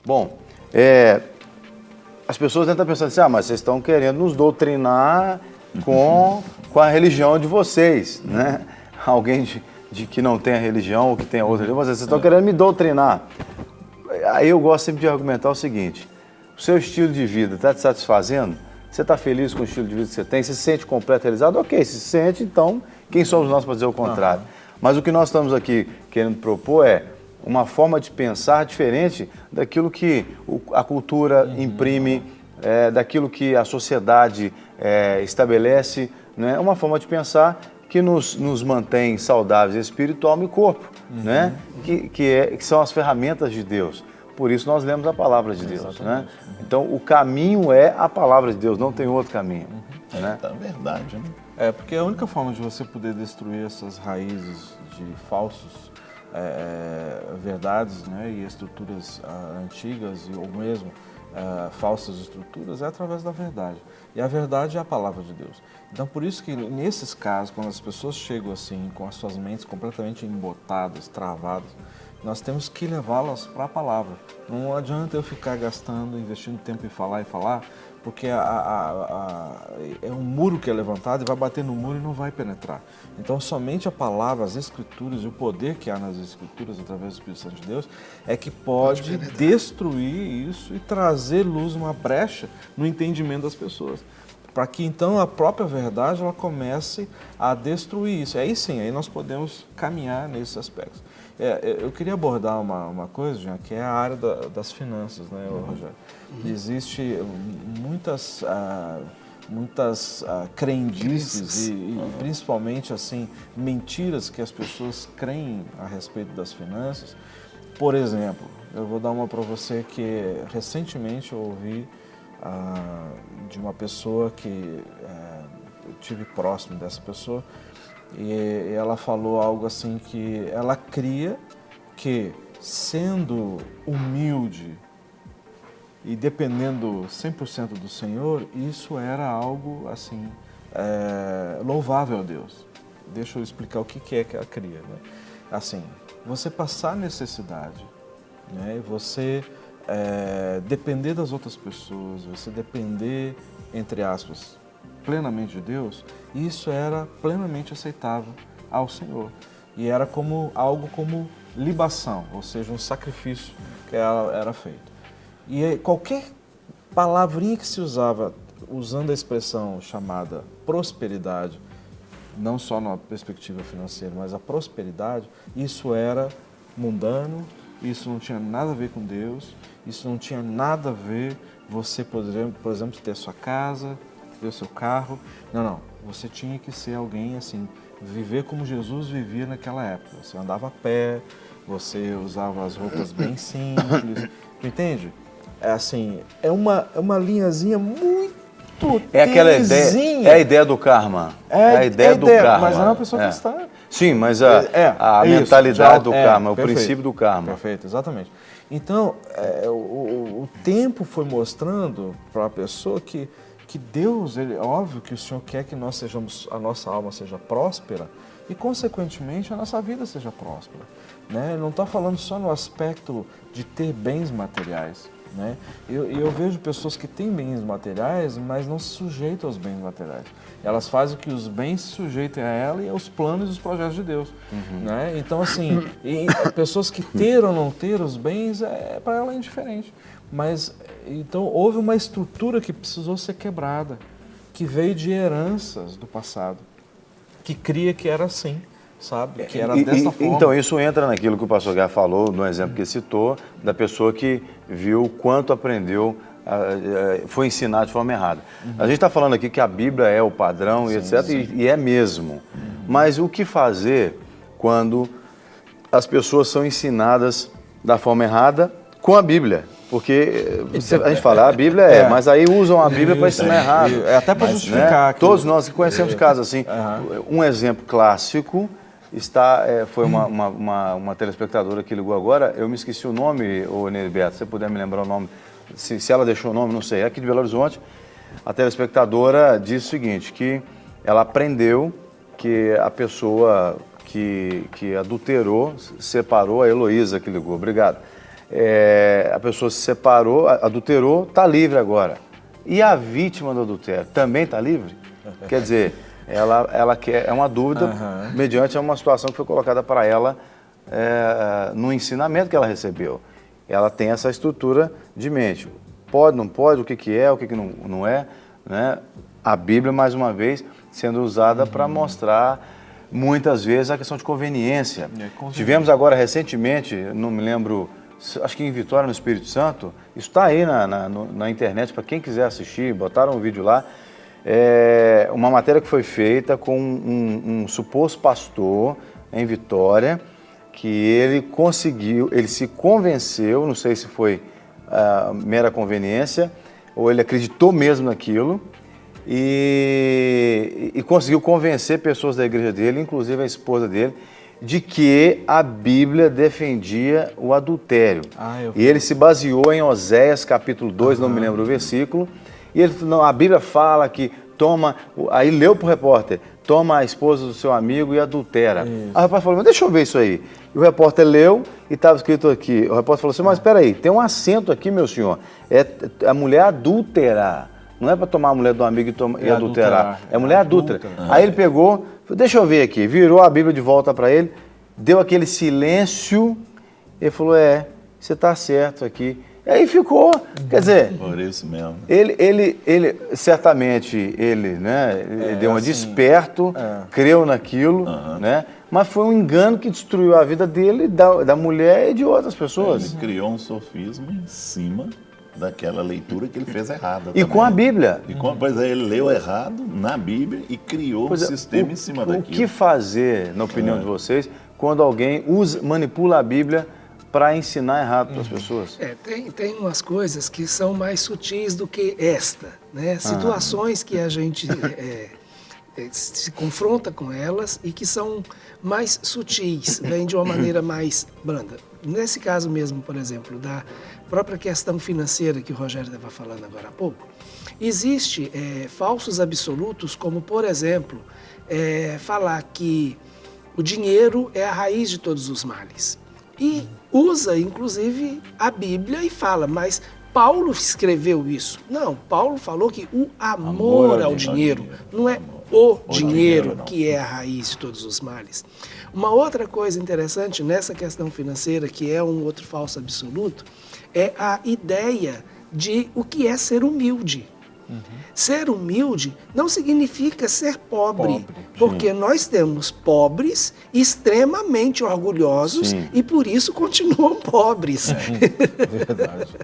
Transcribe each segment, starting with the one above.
Bom, as pessoas devem estar pensando assim, mas vocês estão querendo nos doutrinar com a religião de vocês, né? Alguém de que não tem a religião ou que tem a outra religião, vocês estão querendo me doutrinar. Aí eu gosto sempre de argumentar o seguinte, o seu estilo de vida está te satisfazendo? Você está feliz com o estilo de vida que você tem? Você se sente completo, realizado? Ok, se sente, então quem somos nós para dizer o contrário? Mas o que nós estamos aqui querendo propor é uma forma de pensar diferente daquilo que a cultura imprime, daquilo que a sociedade estabelece, né? Uma forma de pensar que nos mantém saudáveis espírito, alma e corpo, né? Que são as ferramentas de Deus. Por isso nós lemos a palavra de Deus, né? Então o caminho é a palavra de Deus, não tem outro caminho. Né? É verdade, né? Porque a única forma de você poder destruir essas raízes de falsos verdades, né, e estruturas antigas ou mesmo falsas estruturas é através da verdade. E a verdade é a palavra de Deus. Então, por isso que nesses casos, quando as pessoas chegam assim, com as suas mentes completamente embotadas, travadas, nós temos que levá-las para a palavra. Não adianta eu ficar gastando, investindo tempo em falar, porque é um muro que é levantado e vai bater no muro e não vai penetrar. Então, somente a palavra, as Escrituras e o poder que há nas Escrituras, através do Espírito Santo de Deus, é que pode destruir isso e trazer luz, uma brecha no entendimento das pessoas. Para que, então, a própria verdade ela comece a destruir isso. Aí sim, aí nós podemos caminhar nesses aspectos. Eu queria abordar uma coisa, Jean, que é a área das finanças, né, Rogério? Existe muitas crendices e principalmente assim mentiras que as pessoas creem a respeito das finanças. Por exemplo, eu vou dar uma para você que recentemente eu ouvi de uma pessoa que eu tive próximo dessa pessoa. E ela falou algo assim que ela cria que, sendo humilde e dependendo 100% do Senhor, isso era algo assim louvável a Deus. Deixa eu explicar o que é que ela cria. Né? Assim, você passar necessidade, né? Você depender das outras pessoas, você depender, entre aspas, plenamente de Deus, isso era plenamente aceitável ao Senhor. E era algo como libação, ou seja, um sacrifício que era feito. E qualquer palavrinha que se usava, usando a expressão chamada prosperidade, não só na perspectiva financeira, mas a prosperidade, isso era mundano, isso não tinha nada a ver com Deus, isso não tinha nada a ver você, por exemplo, ter sua casa, ter o seu carro. Não. Você tinha que ser alguém assim, viver como Jesus vivia naquela época. Você andava a pé, você usava as roupas bem simples, entende? É uma linhazinha muito aquela ideia, a ideia do karma. A ideia do karma. Mas é uma pessoa cristã. Sim, mas a mentalidade do karma, o princípio do karma. Perfeito, exatamente. Então, o tempo foi mostrando para a pessoa que Deus, óbvio que o Senhor quer que a nossa alma seja próspera e, consequentemente, a nossa vida seja próspera. Né? Ele não está falando só no aspecto de ter bens materiais. Né? Eu vejo pessoas que têm bens materiais, mas não se sujeitam aos bens materiais. Elas fazem que os bens se sujeitem a ela e aos planos e os projetos de Deus. Né? Então, assim, pessoas que ter ou não ter os bens, para ela é indiferente. Mas, então, houve uma estrutura que precisou ser quebrada, que veio de heranças do passado, que cria que era assim, sabe? Que era dessa forma. Então, isso entra naquilo que o pastor Guerra falou, no exemplo que ele citou, da pessoa que viu o quanto aprendeu, foi ensinado de forma errada. A gente está falando aqui que a Bíblia é o padrão, e etc., e é mesmo. Mas o que fazer quando as pessoas são ensinadas da forma errada com a Bíblia? Porque a gente fala, a Bíblia mas aí usam a Bíblia para ensinar errado. Até para justificar. Né? Todos nós que conhecemos casos assim. Um exemplo clássico foi uma telespectadora que ligou agora, eu me esqueci o nome, Neriberto, se você puder me lembrar o nome, se ela deixou o nome, não sei, aqui de Belo Horizonte, a telespectadora disse o seguinte, que ela aprendeu que a pessoa que adulterou, separou, a Heloísa que ligou, obrigado. a pessoa se separou, adulterou, está livre agora. E a vítima do adultério também está livre? Quer dizer, ela quer, é uma dúvida mediante uma situação que foi colocada para ela no ensinamento que ela recebeu. Ela tem essa estrutura de mente. Pode, não pode, o que é, o que não é, né? A Bíblia, mais uma vez, sendo usada para mostrar, muitas vezes, a questão de conveniência. Tivemos agora, recentemente, não me lembro, acho que em Vitória, no Espírito Santo, isso está aí na internet, para quem quiser assistir, botaram um vídeo lá, uma matéria que foi feita com um suposto pastor em Vitória, que ele se convenceu, não sei se foi mera conveniência, ou ele acreditou mesmo naquilo, e conseguiu convencer pessoas da igreja dele, inclusive a esposa dele, de que a Bíblia defendia o adultério. E ele se baseou em Oséias capítulo 2, não me lembro o versículo, e ele falou, a Bíblia fala que aí leu para o repórter, toma a esposa do seu amigo e adultera. Aí o repórter falou, mas deixa eu ver isso aí. E o repórter leu e estava escrito aqui, o repórter falou assim, mas espera aí, tem um acento aqui, meu senhor, é a mulher adúltera. Não é para tomar a mulher do amigo e adulterar. É mulher adúltera. Aí ele pegou, deixa eu ver aqui, virou a Bíblia de volta para ele, deu aquele silêncio, ele falou, você está certo aqui. E aí ficou, quer dizer... Por isso mesmo. Ele certamente, né, ele deu uma de esperto, creu naquilo, né, mas foi um engano que destruiu a vida dele, da mulher e de outras pessoas. Ele criou um sofisma em cima daquela leitura que ele fez errada. E com a Bíblia. Pois é, ele leu errado na Bíblia e criou um sistema em cima daquilo. O que fazer, na opinião de vocês, quando alguém manipula a Bíblia para ensinar errado para as pessoas? Tem umas coisas que são mais sutis do que esta, né? Situações que a gente se confronta com elas e que são mais sutis, vêm de uma maneira mais branda. Nesse caso mesmo, por exemplo, da própria questão financeira que o Rogério estava falando agora há pouco, existe falsos absolutos, como, por exemplo, falar que o dinheiro é a raiz de todos os males. E usa, inclusive, a Bíblia e fala, mas Paulo escreveu isso. Não, Paulo falou que o amor ao dinheiro não é o dinheiro que é a raiz de todos os males. Uma outra coisa interessante nessa questão financeira, que é um outro falso absoluto, é a ideia de o que é ser humilde. Ser humilde não significa ser pobre, porque nós temos pobres extremamente orgulhosos e por isso continuam pobres. Verdade.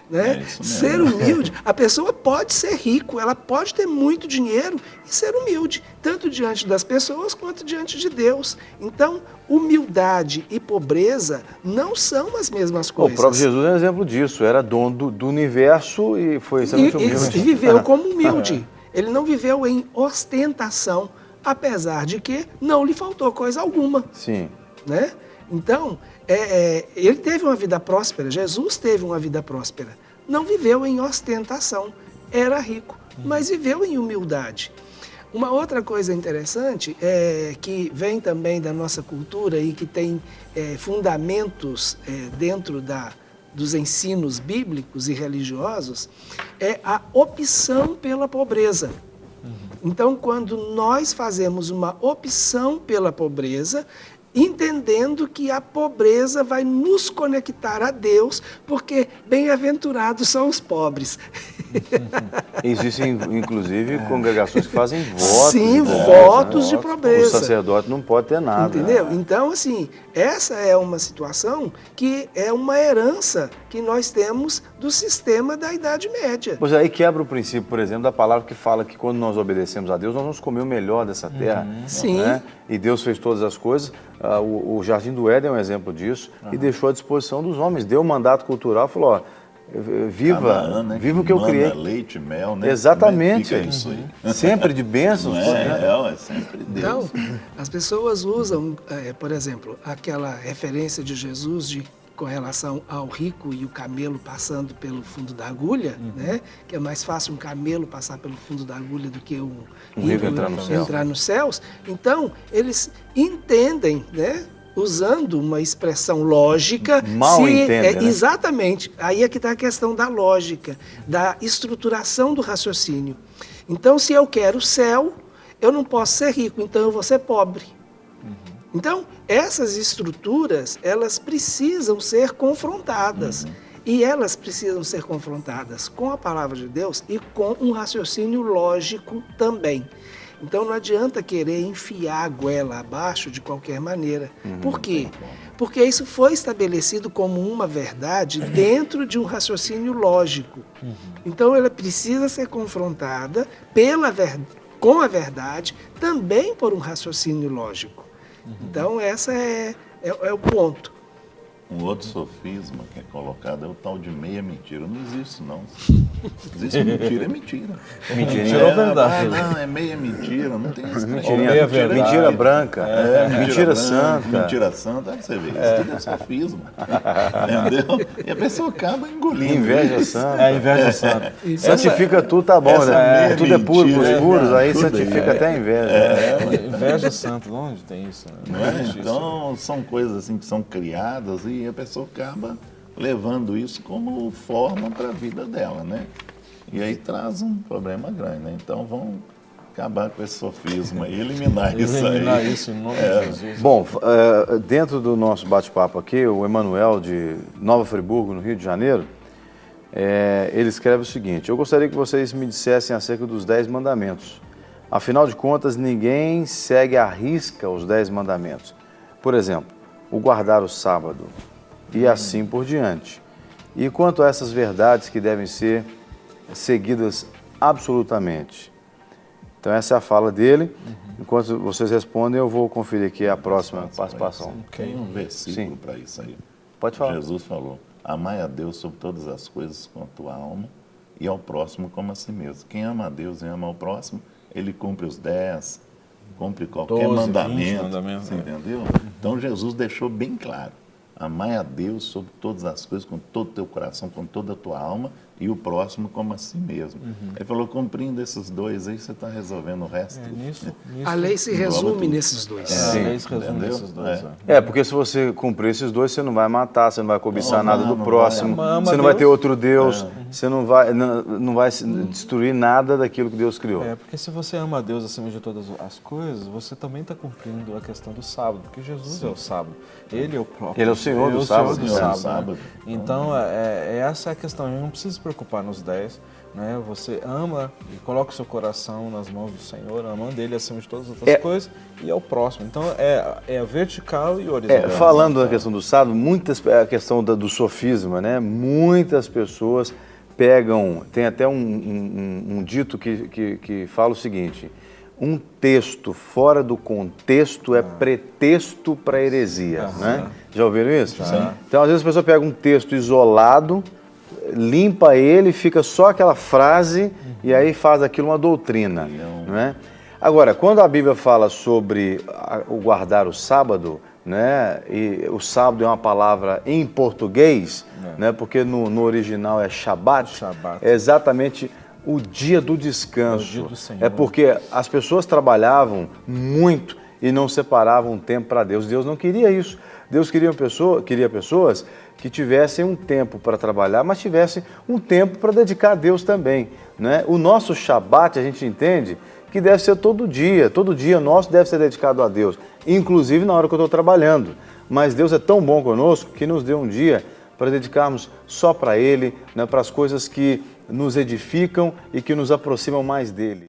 Né? Ser humilde, a pessoa pode ser rico, ela pode ter muito dinheiro e ser humilde, tanto diante das pessoas quanto diante de Deus. Então, humildade e pobreza não são as mesmas coisas. O próprio Jesus é um exemplo disso, era dono do universo e foi extremamente humilde. E viveu como humilde. Ele não viveu em ostentação, apesar de que não lhe faltou coisa alguma. Sim. Né? Então, ele teve uma vida próspera, Jesus teve uma vida próspera. Não viveu em ostentação, era rico, mas viveu em humildade. Uma outra coisa interessante, que vem também da nossa cultura e que tem fundamentos dentro dos ensinos bíblicos e religiosos, é a opção pela pobreza. Então, quando nós fazemos uma opção pela pobreza, entendendo que a pobreza vai nos conectar a Deus, porque bem-aventurados são os pobres. Existem, inclusive, congregações que fazem votos. Sim, de votos de pobreza. O sacerdote não pode ter nada. Entendeu? Então, assim, essa é uma situação que é uma herança que nós temos do sistema da Idade Média. Pois aí quebra o princípio, por exemplo, da palavra que fala que quando nós obedecemos a Deus, nós vamos comer o melhor dessa terra. Sim. Né? E Deus fez todas as coisas. O Jardim do Éden é um exemplo disso. E deixou à disposição dos homens. Deu um mandato cultural, falou, ó, viva o que eu criei. Leite e mel, né? Exatamente. Como é que fica isso aí? Sempre de bênçãos. É sempre Deus. Então, as pessoas usam, por exemplo, aquela referência de Jesus com relação ao rico e o camelo passando pelo fundo da agulha, né? Que é mais fácil um camelo passar pelo fundo da agulha do que um rico entrar no céu. entrar nos céus. Então, eles entendem, né? usando uma expressão lógica. Mal entendem, né? Exatamente. Aí é que está a questão da lógica, da estruturação do raciocínio. Então, se eu quero o céu, eu não posso ser rico, então eu vou ser pobre. Então, essas estruturas, elas precisam ser confrontadas. E elas precisam ser confrontadas com a palavra de Deus e com um raciocínio lógico também. Então, não adianta querer enfiar a goela abaixo de qualquer maneira. Por quê? Porque isso foi estabelecido como uma verdade dentro de um raciocínio lógico. Então, ela precisa ser confrontada com a verdade, também por um raciocínio lógico. Então, esse é o ponto. Um outro sofisma que é colocado é o tal de meia mentira. Não existe, não. Existe mentira, é mentira. Mentira ou verdade? Não, é meia mentira, não tem esse Mentirinha, mentira branca, mentira santa. Mentira santa, aí você vê, isso tudo é sofisma. Entendeu? E a pessoa acaba engolindo. Inveja santa. É, inveja santa. Santifica tudo, tá bom, né? Tudo é puro pros mentira, puros, aí tudo santifica até a inveja. Inveja santa, onde tem isso? Não é? Então, são coisas assim que são criadas e a pessoa acaba levando isso como forma para a vida dela, né? E aí traz um problema grande, né? Então, vamos acabar com esse sofisma e eliminar isso aí. Eliminar isso em nome de Jesus. Bom, dentro do nosso bate-papo aqui, o Emanuel de Nova Friburgo, no Rio de Janeiro, ele escreve o seguinte: eu gostaria que vocês me dissessem acerca dos 10 mandamentos. Afinal de contas, ninguém segue à risca os 10 mandamentos. Por exemplo, o guardar o sábado e assim por diante. E quanto a essas verdades que devem ser seguidas absolutamente. Então essa é a fala dele. Enquanto vocês respondem, eu vou conferir aqui a próxima participação. Tem um versículo para isso aí. Pode falar. Jesus falou: amai a Deus sobre todas as coisas com a tua alma e ao próximo como a si mesmo. Quem ama a Deus e ama ao próximo, ele cumpre os 10, cumpre qualquer 12, 20 mandamento. mandamentos, Você entendeu? Então Jesus deixou bem claro: amai a Deus sobre todas as coisas, com todo o teu coração, com toda a tua alma, e o próximo como a si mesmo. Ele falou: cumprindo esses dois aí, você está resolvendo o resto. Nisso, A lei se resume nesses dois. a lei se resume entendeu? nesses dois. Porque se você cumprir esses dois, você não vai matar, você não vai cobiçar nada do não próximo, vai. Ama você não vai Deus. ter outro Deus, você não vai destruir nada daquilo que Deus criou. Porque se você ama a Deus acima de todas as coisas, você também está cumprindo a questão do sábado, porque Jesus é o sábado. Ele é o próprio. Ele é o Senhor do sábado. Senhor do né? sábado. Então, essa é a questão. A gente não precisa se preocupar nos 10. Né? Você ama e coloca o seu coração nas mãos do Senhor, amando Ele acima de todas as outras coisas, e ao próximo. Então, é vertical e horizontal. Falando da questão do sábado, a questão do sofisma, né? Muitas pessoas pegam, tem até um dito que fala o seguinte: um texto fora do contexto é pretexto para heresia, né? Já ouviram isso? Sim. Então, às vezes a pessoa pega um texto isolado, limpa ele, fica só aquela frase e aí faz aquilo uma doutrina, não é? Agora, quando a Bíblia fala sobre o guardar o sábado, né? E o sábado é uma palavra em português, né? Porque no original é Shabat, é exatamente o dia do descanso. É o dia do Senhor. É porque as pessoas trabalhavam muito e não separavam um tempo para Deus. Deus não queria isso. Deus queria pessoas que tivessem um tempo para trabalhar, mas tivessem um tempo para dedicar a Deus também, né? O nosso Shabat, a gente entende que deve ser todo dia nosso deve ser dedicado a Deus, inclusive na hora que eu estou trabalhando. Mas Deus é tão bom conosco que nos deu um dia para dedicarmos só para Ele, né? Para as coisas que nos edificam e que nos aproximam mais dEle.